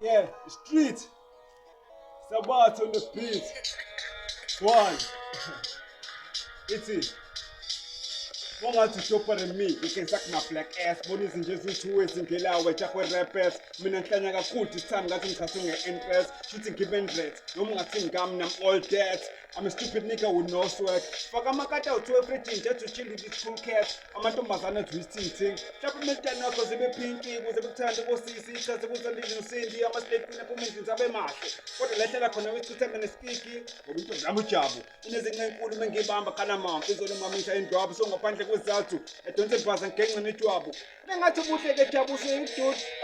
Yeah, street. Sabat on the beat. One. It's it. One want to chopper than me, you can suck my black ass. Bodies in just 2 ways in Kela, which are rappers. Minantanya cool to time, got in Katung interest, shooting given rate. No more thing, I'm all dead. I'm a stupid nigga with no swag. Fuck, I'm a cut out to everything just to chill with this cool cat. I'm a Tomazana twisting thing. Supplement because they be pinky, was a bit time to go see, because there was a little Cindy. I must take in a moment in Zabemas. What a letter I can always to tell and speaking, or into Ramuchabu. In a thing, Pullman gave Bamba Kanama, is on the moment and drop song of Panther was out to a 20% king on the trouble. Then I took a trouble saying,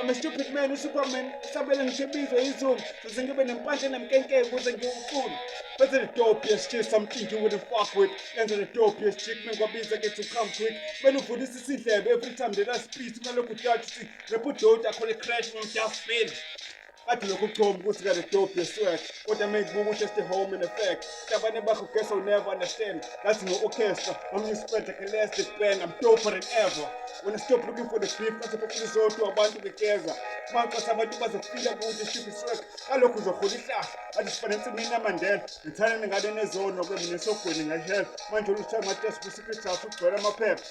I'm a stupid man, a Superman, Sabel and Chippy for his room, so Zingaban and Pantan and Kenke was a good food. But the dopiest chick, something you wouldn't fuck with. And the dopiest chick, make a busy get to come quick. When you put this is there, every time they don't speak, you look at that, they put out, I call it crash and just spin. I can look at home, who's got a dopiest sweat. What I make Boo just a home in effect. Never orchestra will never understand. That's no orchestra. I'm new spectacular band, I'm doper than ever. When I stop looking for the beef, I'm supposed to resort to a bunch of the Keza. Man, because I'm about to feel about the stupid sweat. I look at the holy flash. I just spent it to me now and then. The time I got in the zone of Minnesota in I hell. Man, to reach out my test for secret house to spread my pep.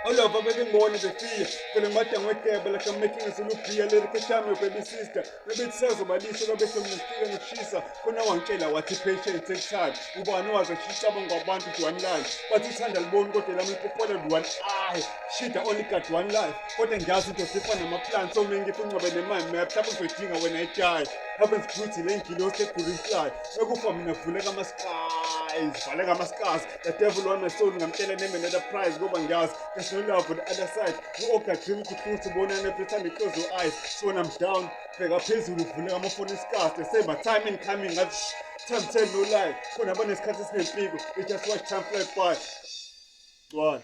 All over making more than the fee. Feeling much and with care, but like I'm making us look be a little camera, baby sister. Maybe it says about this, so maybe some feeling of Shisa. Kuna one killer, what you patient takes time. Uba no as a Shisa got bound to one life. But this handle bone got a lamb to one eye. Shit, I only got one life. What and gas into Stefan and my plan, so many things about the man, may have happened with King when I die. Happens pretty lengthy, no step couldn't fly. I go from in a full skies, skies. The devil on my soul, I'm telling him another prize, go and gas. There's no love for the other side. You all got dream to close to bone and every time they close your eyes. So when I'm down, they got pays with the full, I'm up on the scars. They say my timing coming, that's time tell no lie. When I'm on this cut, it's big, they just watch time fly by. One.